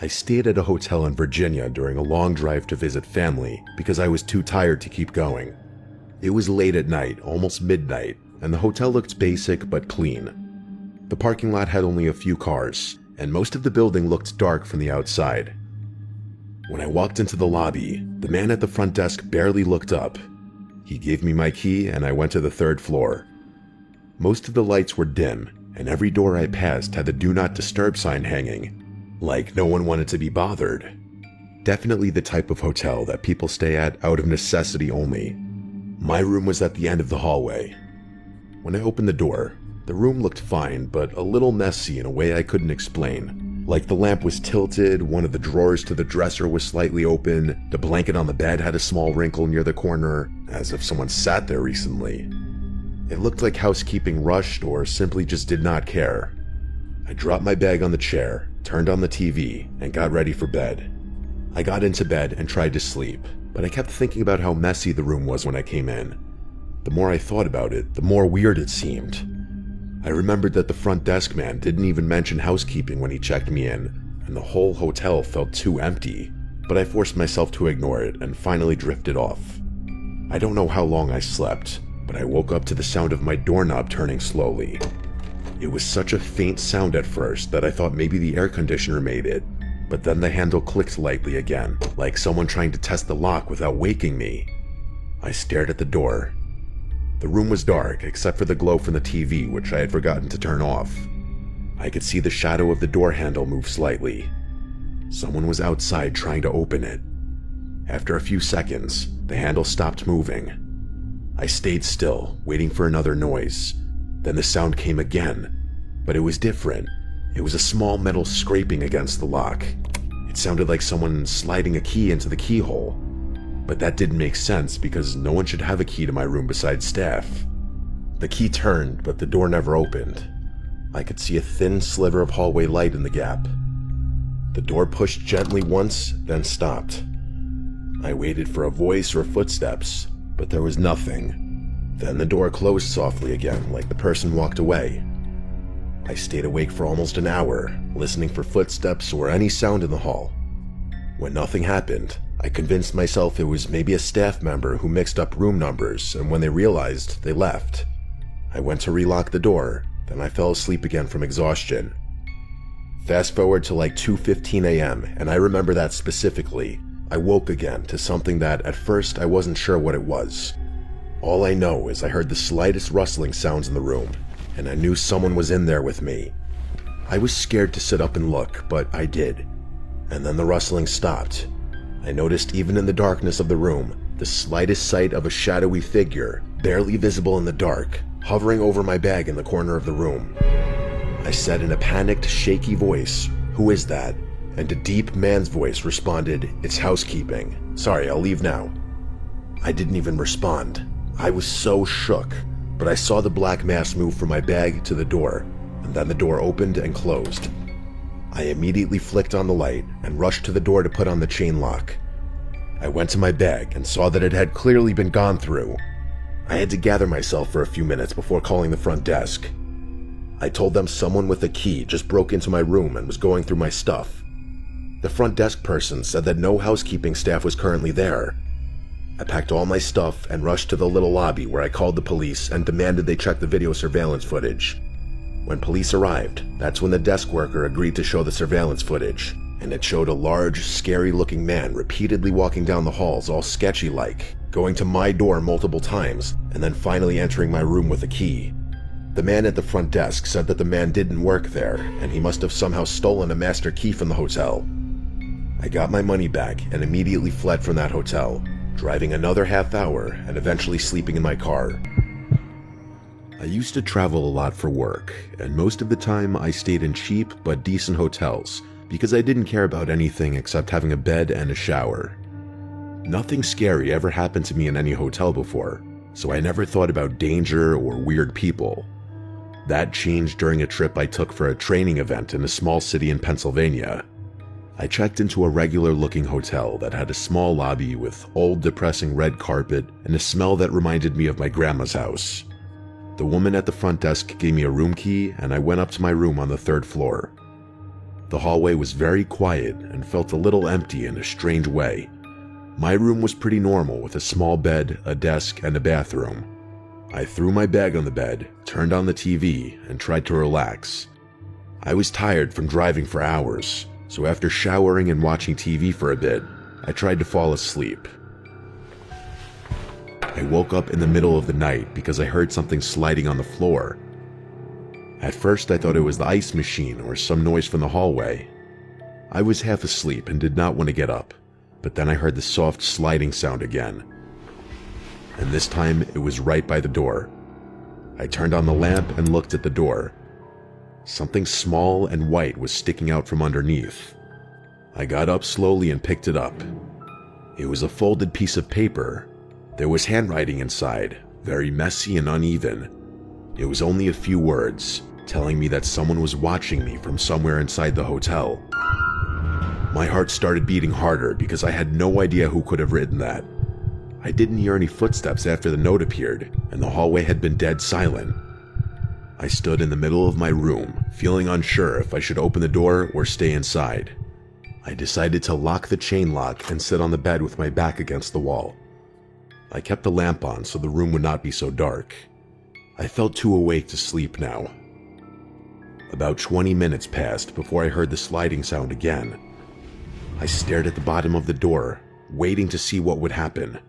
I stayed at a hotel in Virginia during a long drive to visit family because I was too tired to keep going. It was late at night, almost midnight, and the hotel looked basic but clean. The parking lot had only a few cars, and most of the building looked dark from the outside. When I walked into the lobby, the man at the front desk barely looked up. He gave me my key and I went to the 3rd floor. Most of the lights were dim, and every door I passed had the Do Not Disturb sign hanging, like no one wanted to be bothered. Definitely the type of hotel that people stay at out of necessity only. My room was at the end of the hallway. When I opened the door, the room looked fine, but a little messy in a way I couldn't explain. Like the lamp was tilted, one of the drawers to the dresser was slightly open, the blanket on the bed had a small wrinkle near the corner, as if someone sat there recently. It looked like housekeeping rushed or simply just did not care. I dropped my bag on the chair, turned on the TV, and got ready for bed. I got into bed and tried to sleep, but I kept thinking about how messy the room was when I came in. The more I thought about it, the more weird it seemed. I remembered that the front desk man didn't even mention housekeeping when he checked me in, and the whole hotel felt too empty, but I forced myself to ignore it and finally drifted off. I don't know how long I slept, but I woke up to the sound of my doorknob turning slowly. It was such a faint sound at first that I thought maybe the air conditioner made it, but then the handle clicked lightly again, like someone trying to test the lock without waking me. I stared at the door. The room was dark except for the glow from the TV, which I had forgotten to turn off. I could see the shadow of the door handle move slightly. Someone was outside trying to open it. After a few seconds, the handle stopped moving. I stayed still, waiting for another noise. Then the sound came again, but it was different. It was a small metal scraping against the lock. It sounded like someone sliding a key into the keyhole. But that didn't make sense because no one should have a key to my room besides staff. The key turned, but the door never opened. I could see a thin sliver of hallway light in the gap. The door pushed gently once, then stopped. I waited for a voice or footsteps, but there was nothing. Then the door closed softly again, like the person walked away. I stayed awake for almost an hour, listening for footsteps or any sound in the hall. When nothing happened, I convinced myself it was maybe a staff member who mixed up room numbers, and when they realized, they left. I went to relock the door, then I fell asleep again from exhaustion. Fast forward to like 2:15 a.m., and I remember that specifically. I woke again to something that at first I wasn't sure what it was. All I know is I heard the slightest rustling sounds in the room, and I knew someone was in there with me. I was scared to sit up and look, but I did. And then the rustling stopped. I noticed even in the darkness of the room, the slightest sight of a shadowy figure, barely visible in the dark, hovering over my bag in the corner of the room. I said in a panicked, shaky voice, "Who is that?" And a deep man's voice responded, "It's housekeeping. Sorry, I'll leave now." I didn't even respond. I was so shook, but I saw the black mass move from my bag to the door, and then the door opened and closed. I immediately flicked on the light and rushed to the door to put on the chain lock. I went to my bag and saw that it had clearly been gone through. I had to gather myself for a few minutes before calling the front desk. I told them someone with a key just broke into my room and was going through my stuff. The front desk person said that no housekeeping staff was currently there. I packed all my stuff and rushed to the little lobby where I called the police and demanded they check the video surveillance footage. When police arrived, that's when the desk worker agreed to show the surveillance footage, and it showed a large, scary-looking man repeatedly walking down the halls all sketchy-like, going to my door multiple times, and then finally entering my room with a key. The man at the front desk said that the man didn't work there, and he must have somehow stolen a master key from the hotel. I got my money back and immediately fled from that hotel, driving another half hour and eventually sleeping in my car. I used to travel a lot for work, and most of the time I stayed in cheap but decent hotels because I didn't care about anything except having a bed and a shower. Nothing scary ever happened to me in any hotel before, so I never thought about danger or weird people. That changed during a trip I took for a training event in a small city in Pennsylvania. I checked into a regular-looking hotel that had a small lobby with old, depressing red carpet and a smell that reminded me of my grandma's house. The woman at the front desk gave me a room key, and I went up to my room on the 3rd floor. The hallway was very quiet and felt a little empty in a strange way. My room was pretty normal with a small bed, a desk, and a bathroom. I threw my bag on the bed, turned on the TV, and tried to relax. I was tired from driving for hours, so after showering and watching TV for a bit, I tried to fall asleep. I woke up in the middle of the night because I heard something sliding on the floor. At first I thought it was the ice machine or some noise from the hallway. I was half asleep and did not want to get up, but then I heard the soft sliding sound again. And this time it was right by the door. I turned on the lamp and looked at the door. Something small and white was sticking out from underneath. I got up slowly and picked it up. It was a folded piece of paper. There was handwriting inside, very messy and uneven. It was only a few words, telling me that someone was watching me from somewhere inside the hotel. My heart started beating harder because I had no idea who could have written that. I didn't hear any footsteps after the note appeared, and the hallway had been dead silent. I stood in the middle of my room, feeling unsure if I should open the door or stay inside. I decided to lock the chain lock and sit on the bed with my back against the wall. I kept the lamp on so the room would not be so dark. I felt too awake to sleep now. About 20 minutes passed before I heard the sliding sound again. I stared at the bottom of the door, waiting to see what would happen.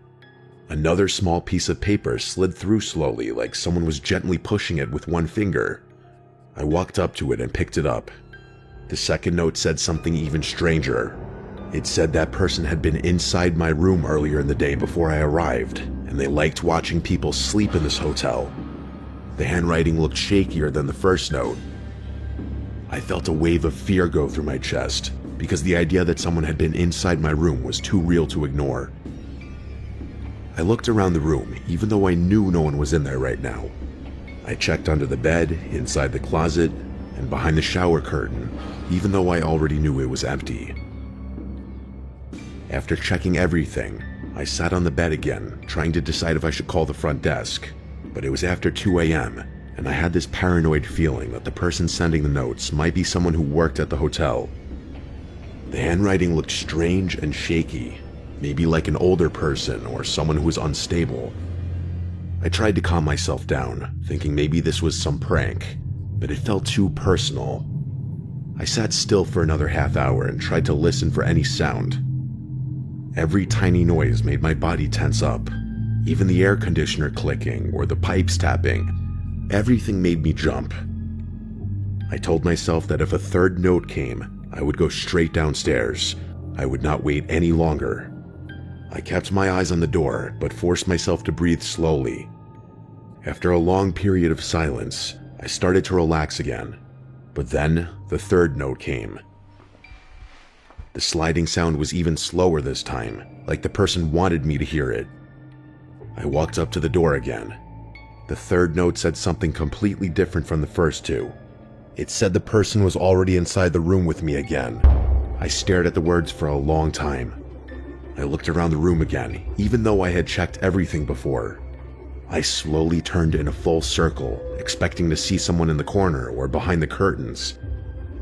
Another small piece of paper slid through slowly, like someone was gently pushing it with one finger. I walked up to it and picked it up. The second note said something even stranger. It said that person had been inside my room earlier in the day before I arrived, and they liked watching people sleep in this hotel. The handwriting looked shakier than the first note. I felt a wave of fear go through my chest, because the idea that someone had been inside my room was too real to ignore. I looked around the room, even though I knew no one was in there right now. I checked under the bed, inside the closet, and behind the shower curtain, even though I already knew it was empty. After checking everything, I sat on the bed again, trying to decide if I should call the front desk, but it was after 2 a.m., and I had this paranoid feeling that the person sending the notes might be someone who worked at the hotel. The handwriting looked strange and shaky, maybe like an older person or someone who was unstable. I tried to calm myself down, thinking maybe this was some prank, but it felt too personal. I sat still for another half hour and tried to listen for any sound. Every tiny noise made my body tense up, even the air conditioner clicking or the pipes tapping. Everything made me jump. I told myself that if a third note came, I would go straight downstairs. I would not wait any longer. I kept my eyes on the door, but forced myself to breathe slowly. After a long period of silence, I started to relax again. But then, the third note came. The sliding sound was even slower this time, like the person wanted me to hear it. I walked up to the door again. The third note said something completely different from the first two. It said the person was already inside the room with me again. I stared at the words for a long time. I looked around the room again, even though I had checked everything before. I slowly turned in a full circle, expecting to see someone in the corner or behind the curtains.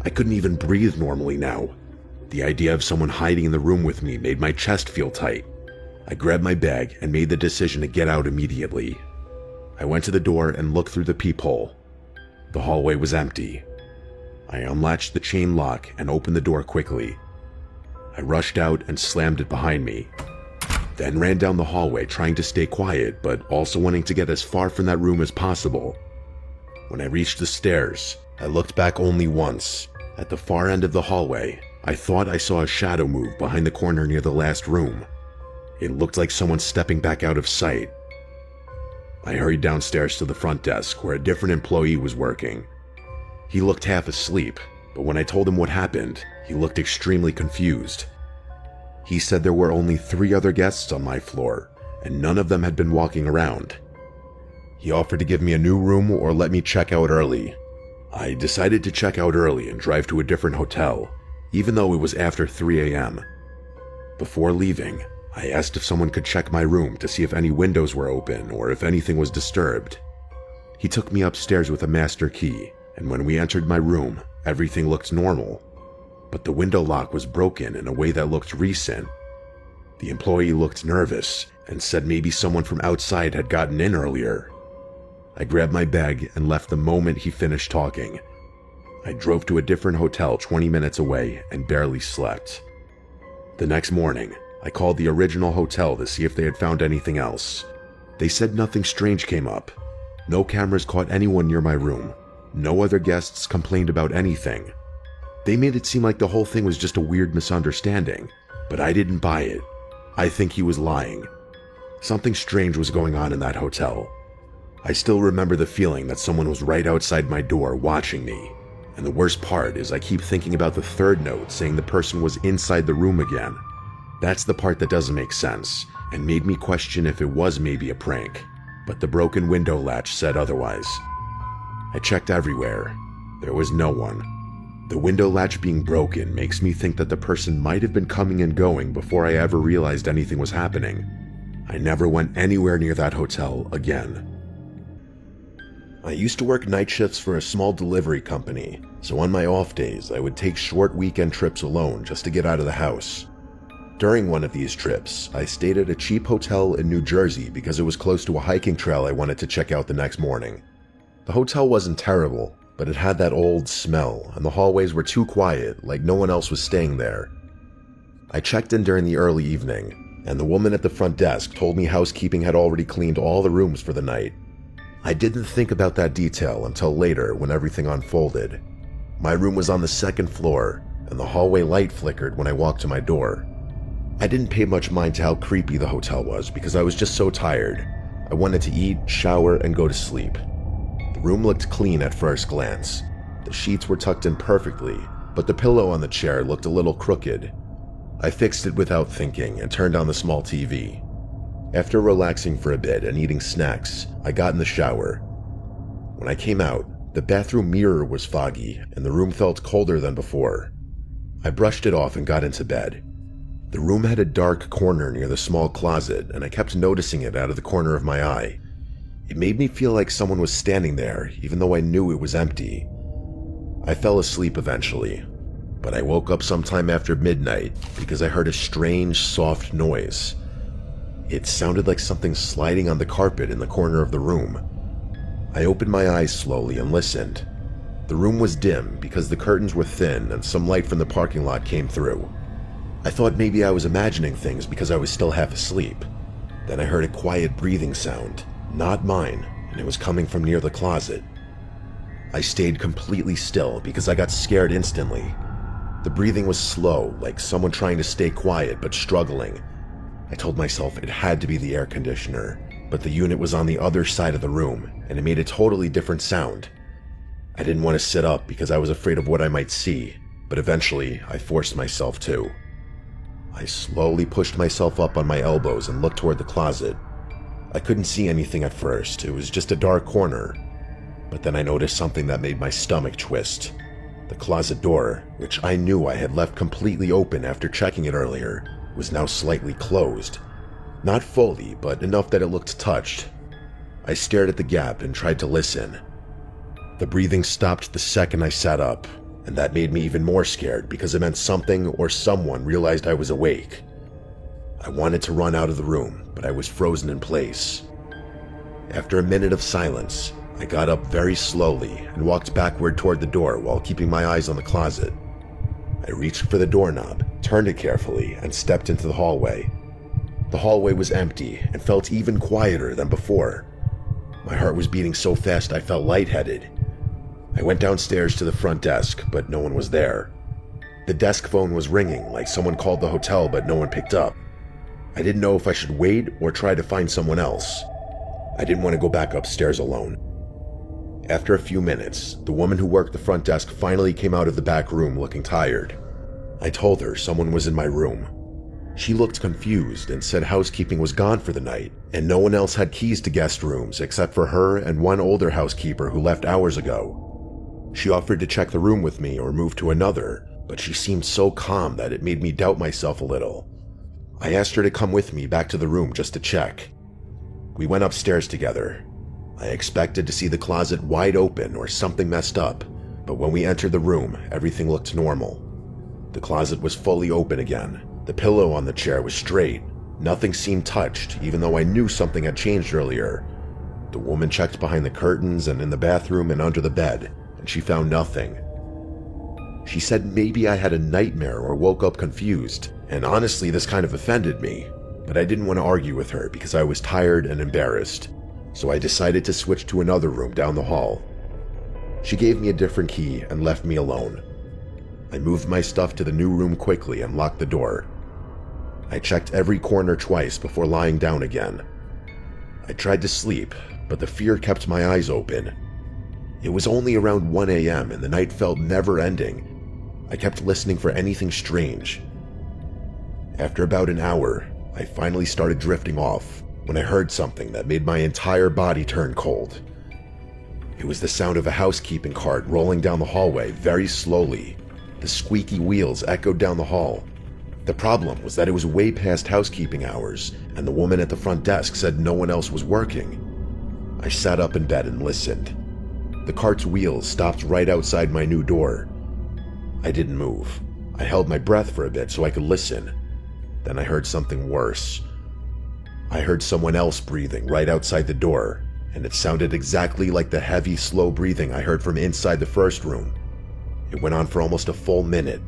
I couldn't even breathe normally now. The idea of someone hiding in the room with me made my chest feel tight. I grabbed my bag and made the decision to get out immediately. I went to the door and looked through the peephole. The hallway was empty. I unlatched the chain lock and opened the door quickly. I rushed out and slammed it behind me, then ran down the hallway trying to stay quiet but also wanting to get as far from that room as possible. When I reached the stairs, I looked back only once. At the far end of the hallway, I thought I saw a shadow move behind the corner near the last room. It looked like someone stepping back out of sight. I hurried downstairs to the front desk where a different employee was working. He looked half asleep, but when I told him what happened, he looked extremely confused. He said there were only 3 other guests on my floor, and none of them had been walking around. He offered to give me a new room or let me check out early. I decided to check out early and drive to a different hotel, even though it was after 3 a.m. Before leaving, I asked if someone could check my room to see if any windows were open or if anything was disturbed. He took me upstairs with a master key, and when we entered my room, everything looked normal. but the window lock was broken in a way that looked recent. The employee looked nervous and said maybe someone from outside had gotten in earlier. I grabbed my bag and left the moment he finished talking. I drove to a different hotel 20 minutes away and barely slept. The next morning, I called the original hotel to see if they had found anything else. They said nothing strange came up. No cameras caught anyone near my room. No other guests complained about anything. They made it seem like the whole thing was just a weird misunderstanding, but I didn't buy it. I think he was lying. Something strange was going on in that hotel. I still remember the feeling that someone was right outside my door watching me. And the worst part is I keep thinking about the third note saying the person was inside the room again. That's the part that doesn't make sense and made me question if it was maybe a prank, but the broken window latch said otherwise. I checked everywhere. There was no one. The window latch being broken makes me think that the person might have been coming and going before I ever realized anything was happening. I never went anywhere near that hotel again. I used to work night shifts for a small delivery company, so on my off days I would take short weekend trips alone just to get out of the house. During one of these trips, I stayed at a cheap hotel in New Jersey because it was close to a hiking trail I wanted to check out the next morning. The hotel wasn't terrible, but it had that old smell, and the hallways were too quiet, like no one else was staying there. I checked in during the early evening, and the woman at the front desk told me housekeeping had already cleaned all the rooms for the night. I didn't think about that detail until later when everything unfolded. My room was on the second floor, and the hallway light flickered when I walked to my door. I didn't pay much mind to how creepy the hotel was because I was just so tired. I wanted to eat, shower, and go to sleep. The room looked clean at first glance. The sheets were tucked in perfectly, but the pillow on the chair looked a little crooked. I fixed it without thinking and turned on the small TV. After relaxing for a bit and eating snacks, I got in the shower. When I came out, the bathroom mirror was foggy and the room felt colder than before. I brushed it off and got into bed. The room had a dark corner near the small closet, and I kept noticing it out of the corner of my eye. It made me feel like someone was standing there, even though I knew it was empty. I fell asleep eventually, but I woke up sometime after midnight because I heard a strange, soft noise. It sounded like something sliding on the carpet in the corner of the room. I opened my eyes slowly and listened. The room was dim because the curtains were thin and some light from the parking lot came through. I thought maybe I was imagining things because I was still half asleep. Then I heard a quiet breathing sound, not mine, and it was coming from near the closet. I stayed completely still because I got scared instantly. The breathing was slow, like someone trying to stay quiet but struggling. I told myself it had to be the air conditioner, but the unit was on the other side of the room, and it made a totally different sound. I didn't want to sit up because I was afraid of what I might see, but eventually I forced myself to. I slowly pushed myself up on my elbows and looked toward the closet. I couldn't see anything at first, it was just a dark corner. But then I noticed something that made my stomach twist. The closet door, which I knew I had left completely open after checking it earlier, was now slightly closed. Not fully, but enough that it looked touched. I stared at the gap and tried to listen. The breathing stopped the second I sat up, and that made me even more scared because it meant something or someone realized I was awake. I wanted to run out of the room, but I was frozen in place. After a minute of silence, I got up very slowly and walked backward toward the door while keeping my eyes on the closet. I reached for the doorknob, turned it carefully, and stepped into the hallway. The hallway was empty and felt even quieter than before. My heart was beating so fast I felt lightheaded. I went downstairs to the front desk, but no one was there. The desk phone was ringing like someone called the hotel, but no one picked up. I didn't know if I should wait or try to find someone else. I didn't want to go back upstairs alone. After a few minutes, the woman who worked the front desk finally came out of the back room looking tired. I told her someone was in my room. She looked confused and said housekeeping was gone for the night, and no one else had keys to guest rooms except for her and one older housekeeper who left hours ago. She offered to check the room with me or move to another, but she seemed so calm that it made me doubt myself a little. I asked her to come with me back to the room just to check. We went upstairs together. I expected to see the closet wide open or something messed up, but when we entered the room, everything looked normal. The closet was fully open again. The pillow on the chair was straight. Nothing seemed touched, even though I knew something had changed earlier. The woman checked behind the curtains and in the bathroom and under the bed, and she found nothing. She said maybe I had a nightmare or woke up confused, and honestly this kind of offended me, but I didn't want to argue with her because I was tired and embarrassed, so I decided to switch to another room down the hall. She gave me a different key and left me alone. I moved my stuff to the new room quickly and locked the door. I checked every corner twice before lying down again. I tried to sleep, but the fear kept my eyes open. It was only around 1 a.m. and the night felt never-ending. I kept listening for anything strange. After about an hour, I finally started drifting off when I heard something that made my entire body turn cold. It was the sound of a housekeeping cart rolling down the hallway very slowly. The squeaky wheels echoed down the hall. The problem was that it was way past housekeeping hours, and the woman at the front desk said no one else was working. I sat up in bed and listened. The cart's wheels stopped right outside my new door. I didn't move. I held my breath for a bit so I could listen. Then I heard something worse. I heard someone else breathing right outside the door, and it sounded exactly like the heavy, slow breathing I heard from inside the first room. It went on for almost a full minute.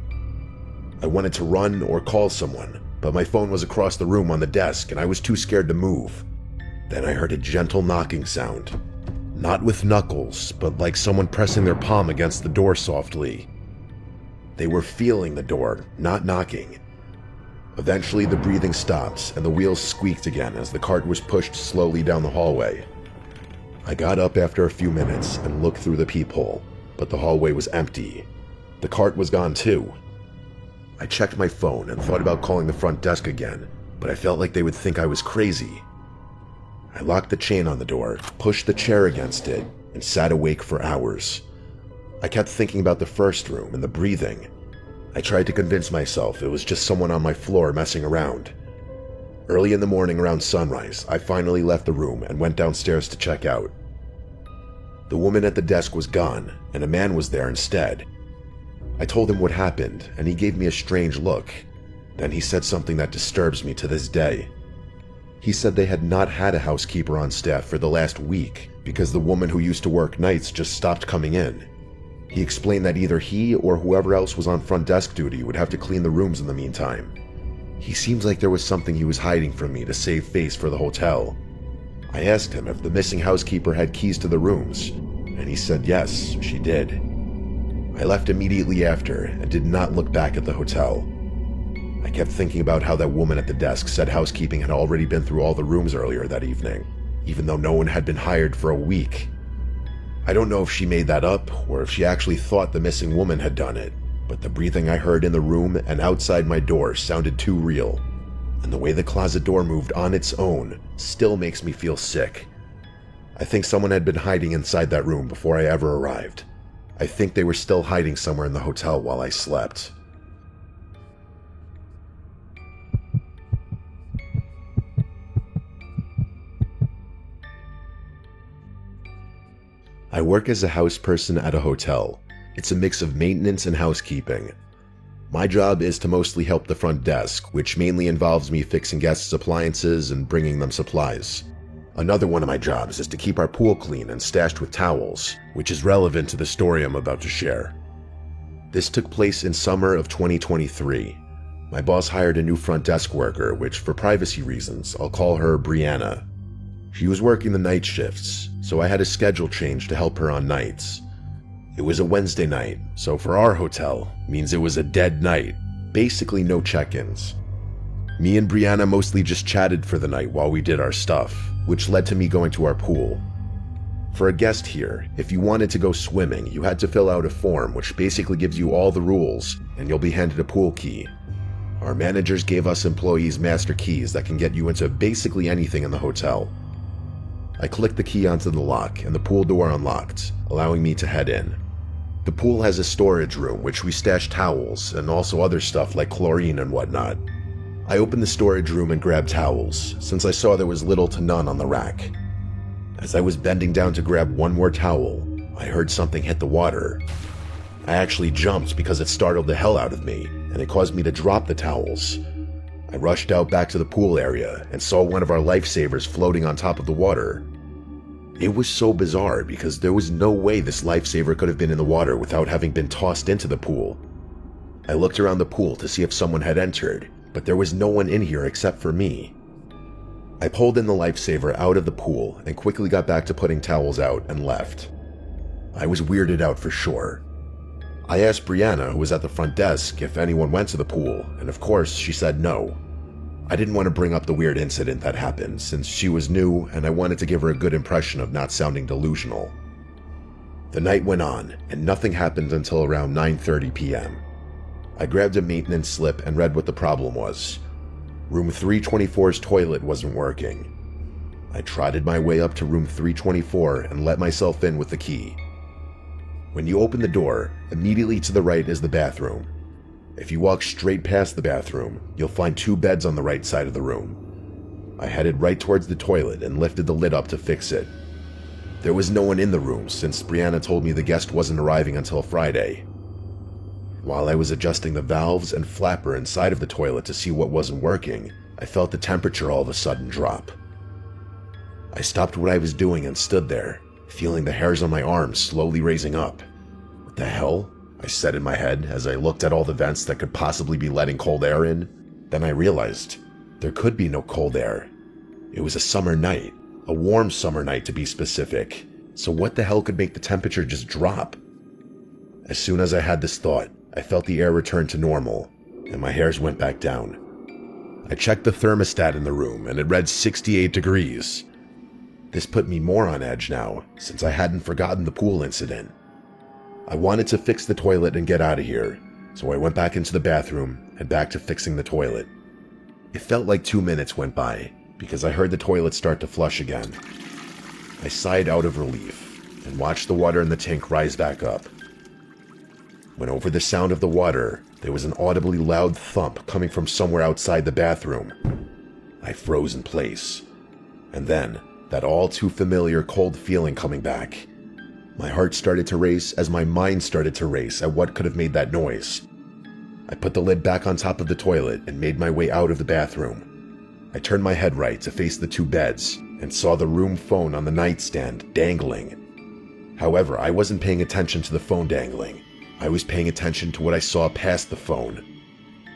I wanted to run or call someone, but my phone was across the room on the desk and I was too scared to move. Then I heard a gentle knocking sound. Not with knuckles, but like someone pressing their palm against the door softly. They were feeling the door, not knocking. Eventually the breathing stopped and the wheels squeaked again as the cart was pushed slowly down the hallway. I got up after a few minutes and looked through the peephole, but the hallway was empty. The cart was gone too. I checked my phone and thought about calling the front desk again, but I felt like they would think I was crazy. I locked the chain on the door, pushed the chair against it, and sat awake for hours. I kept thinking about the first room and the breathing. I tried to convince myself it was just someone on my floor messing around. Early in the morning around sunrise, I finally left the room and went downstairs to check out. The woman at the desk was gone, and a man was there instead. I told him what happened, and he gave me a strange look. Then he said something that disturbs me to this day. He said they had not had a housekeeper on staff for the last week because the woman who used to work nights just stopped coming in. He explained that either he or whoever else was on front desk duty would have to clean the rooms in the meantime. He seems like there was something he was hiding from me to save face for the hotel. I asked him if the missing housekeeper had keys to the rooms, and he said yes, she did. I left immediately after and did not look back at the hotel. I kept thinking about how that woman at the desk said housekeeping had already been through all the rooms earlier that evening, even though no one had been hired for a week. I don't know if she made that up or if she actually thought the missing woman had done it, but the breathing I heard in the room and outside my door sounded too real, and the way the closet door moved on its own still makes me feel sick. I think someone had been hiding inside that room before I ever arrived. I think they were still hiding somewhere in the hotel while I slept. I work as a house person at a hotel. It's a mix of maintenance and housekeeping. My job is to mostly help the front desk, which mainly involves me fixing guests' appliances and bringing them supplies. Another one of my jobs is to keep our pool clean and stashed with towels, which is relevant to the story I'm about to share. This took place in summer of 2023. My boss hired a new front desk worker, which for privacy reasons, I'll call her Brianna. She was working the night shifts, so I had a schedule change to help her on nights. It was a Wednesday night, so for our hotel, means it was a dead night, basically no check-ins. Me and Brianna mostly just chatted for the night while we did our stuff, which led to me going to our pool. For a guest here, if you wanted to go swimming, you had to fill out a form which basically gives you all the rules, and you'll be handed a pool key. Our managers gave us employees master keys that can get you into basically anything in the hotel. I clicked the key onto the lock and the pool door unlocked, allowing me to head in. The pool has a storage room which we stash towels and also other stuff like chlorine and whatnot. I opened the storage room and grabbed towels, since I saw there was little to none on the rack. As I was bending down to grab one more towel, I heard something hit the water. I actually jumped because it startled the hell out of me, and it caused me to drop the towels. I rushed out back to the pool area and saw one of our lifesavers floating on top of the water. It was so bizarre because there was no way this lifesaver could have been in the water without having been tossed into the pool. I looked around the pool to see if someone had entered, but there was no one in here except for me. I pulled in the lifesaver out of the pool and quickly got back to putting towels out and left. I was weirded out for sure. I asked Brianna, who was at the front desk, if anyone went to the pool, and of course she said no. I didn't want to bring up the weird incident that happened since she was new and I wanted to give her a good impression of not sounding delusional. The night went on and nothing happened until around 9:30 p.m. I grabbed a maintenance slip and read what the problem was. Room 324's toilet wasn't working. I trotted my way up to room 324 and let myself in with the key. When you open the door, immediately to the right is the bathroom. If you walk straight past the bathroom, you'll find 2 beds on the right side of the room. I headed right towards the toilet and lifted the lid up to fix it. There was no one in the room since Brianna told me the guest wasn't arriving until Friday. While I was adjusting the valves and flapper inside of the toilet to see what wasn't working, I felt the temperature all of a sudden drop. I stopped what I was doing and stood there, feeling the hairs on my arms slowly raising up. What the hell? I said in my head as I looked at all the vents that could possibly be letting cold air in. Then I realized there could be no cold air. It was a summer night, a warm summer night to be specific, so what the hell could make the temperature just drop? As soon as I had this thought, I felt the air return to normal, and my hairs went back down. I checked the thermostat in the room, and it read 68 degrees. This put me more on edge now, since I hadn't forgotten the pool incident. I wanted to fix the toilet and get out of here, so I went back into the bathroom and back to fixing the toilet. It felt like 2 minutes went by, because I heard the toilet start to flush again. I sighed out of relief, and watched the water in the tank rise back up. When over the sound of the water, there was an audibly loud thump coming from somewhere outside the bathroom. I froze in place. And then, that all too familiar cold feeling coming back. My heart started to race as my mind started to race at what could have made that noise. I put the lid back on top of the toilet and made my way out of the bathroom. I turned my head right to face the 2 beds and saw the room phone on the nightstand dangling. However, I wasn't paying attention to the phone dangling. I was paying attention to what I saw past the phone.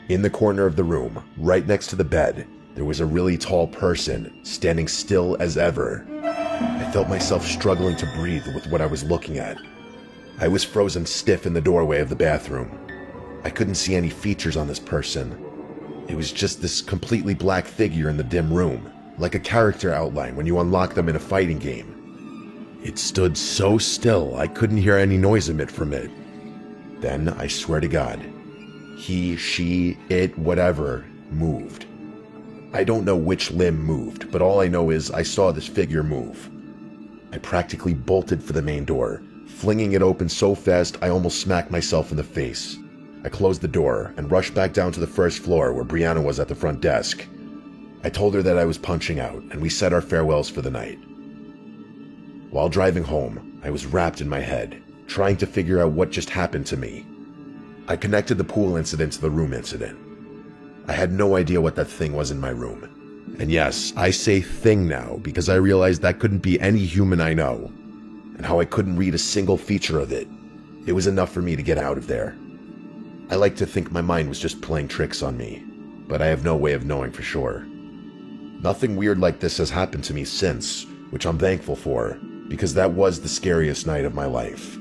In the corner of the room, right next to the bed, there was a really tall person, standing still as ever. I felt myself struggling to breathe with what I was looking at. I was frozen stiff in the doorway of the bathroom. I couldn't see any features on this person. It was just this completely black figure in the dim room, like a character outline when you unlock them in a fighting game. It stood so still I couldn't hear any noise emit from it. Then, I swear to God, he, she, it, whatever, moved. I don't know which limb moved, but all I know is I saw this figure move. I practically bolted for the main door, flinging it open so fast I almost smacked myself in the face. I closed the door and rushed back down to the first floor where Brianna was at the front desk. I told her that I was punching out, and we said our farewells for the night. While driving home, I was wrapped in my head, trying to figure out what just happened to me. I connected the pool incident to the room incident. I had no idea what that thing was in my room. And yes, I say thing now because I realized that couldn't be any human I know, and how I couldn't read a single feature of it. It was enough for me to get out of there. I like to think my mind was just playing tricks on me, but I have no way of knowing for sure. Nothing weird like this has happened to me since, which I'm thankful for, because that was the scariest night of my life.